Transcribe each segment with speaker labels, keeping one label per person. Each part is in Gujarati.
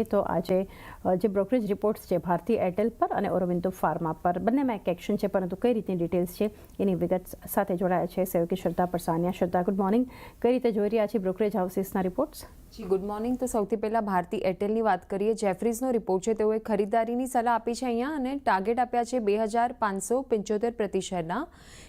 Speaker 1: તો આજે જે બ્રોકરેજ રિપોર્ટ્સ છે ભારતી એરટેલ પર અને ઓરોબિંદો ફાર્મા પર બંનેમાં એક એક્શન છે, પરંતુ કઈ રીતની ડિટેલ્સ છે એની વિગત સાથે જોડાયા છે સહયોગી શ્રદ્ધા પરસાનિયા. શ્રદ્ધા, ગુડ મોર્નિંગ. કઈ રીતે જોઈ રહ્યા છે બ્રોકરેજ હાઉસીસના રિપોર્ટ્સ?
Speaker 2: જી ગુડ મોર્નિંગ. તો સૌથી પહેલાં ભારતી એરટેલની વાત કરીએ. જેફરીઝનો રિપોર્ટ છે, તેઓએ ખરીદારીની સલાહ આપી છે અહીંયા અને ટાર્ગેટ આપ્યા છે 2575 પ્રતિ શેરના.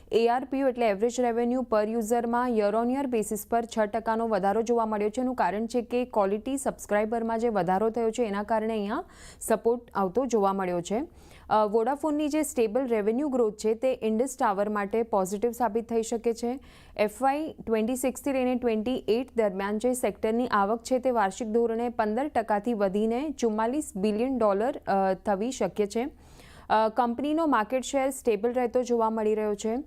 Speaker 2: ARPU એટલે એવરેજ રેવન્યુ પર યુઝરમાં યર ઓન યર બેસિસ પર 6% વધારો જોવા મળ્યો છે. એનું કારણ છે કે ક્વોલિટી સબસ્ક્રાઇબરમાં જે વધારો થયો છે એના કારણે અહીંયા સપોર્ટ આવતો જોવા મળ્યો છે. વોડાફોનની જે સ્ટેબલ રેવન્યુ ગ્રોથ છે તે ઇન્ડસ ટાવર માટે પોઝિટિવ સાબિત થઈ શકે છે. FY 26થી લઈને 28 દરમિયાન જે સેક્ટરની આવક છે તે વાર્ષિક ધોરણે 15%થી વધીને $44 બિલિયન થવી શક્ય છે. કંપનીનો માર્કેટ શેર સ્ટેબલ રહેતો જોવા મળી રહ્યો છે.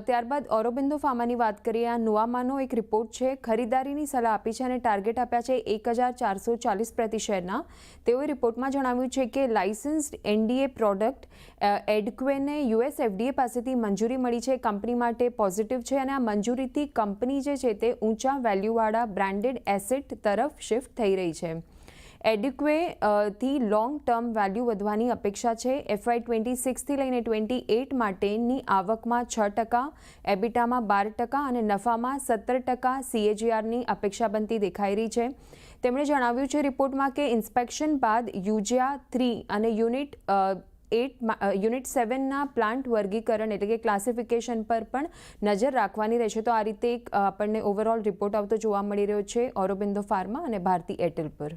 Speaker 2: ત્યારબાદ ઓરોબિંદો ફાર્માની વાત કરીએ. આ નુવામાનો એક રિપોર્ટ છે. ખરીદારીની સલાહ આપી છે અને ટાર્ગેટ આપ્યા છે 1440 પ્રતિ શેરના. તેઓએ રિપોર્ટમાં જણાવ્યું છે કે લાઇસન્સ્ડ NDA પ્રોડક્ટ એડક્વેને US FDA પાસેથી મંજૂરી મળી છે. કંપની માટે પોઝિટિવ છે અને આ મંજૂરીથી કંપની જે છે તે ઊંચા વેલ્યુવાળા બ્રાન્ડેડ એસેટ તરફ શિફ્ટ થઈ રહી છે. એડક્વેથી લોંગ ટર્મ વેલ્યુ વધવાની અપેક્ષા છે. FY 26થી લઈને 28 માટેની આવકમાં 6%, એબિટામાં 12% અને નફામાં 17% CAGRની અપેક્ષા બનતી દેખાઈ રહી છે. તેમણે જણાવ્યું છે રિપોર્ટમાં કે ઇન્સ્પેક્શન બાદ યુજિયા 3 અને યુનિટ 7ના પ્લાન્ટ વર્ગીકરણ એટલે કે ક્લાસિફિકેશન પર પણ નજર રાખવાની રહેશે. તો આ રીતે એક આપણને ઓવરઓલ રિપોર્ટ આવતો જોવા મળી રહ્યો છે ઓરોબિંદો ફાર્મા અને ભારતી એરટેલ પર.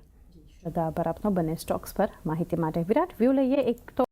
Speaker 1: શ્રદ્ધા, આભાર આપનો બંને સ્ટોક્સ પર માહિતી માટે. વિરાટ, વ્યૂ લઈએ એક તો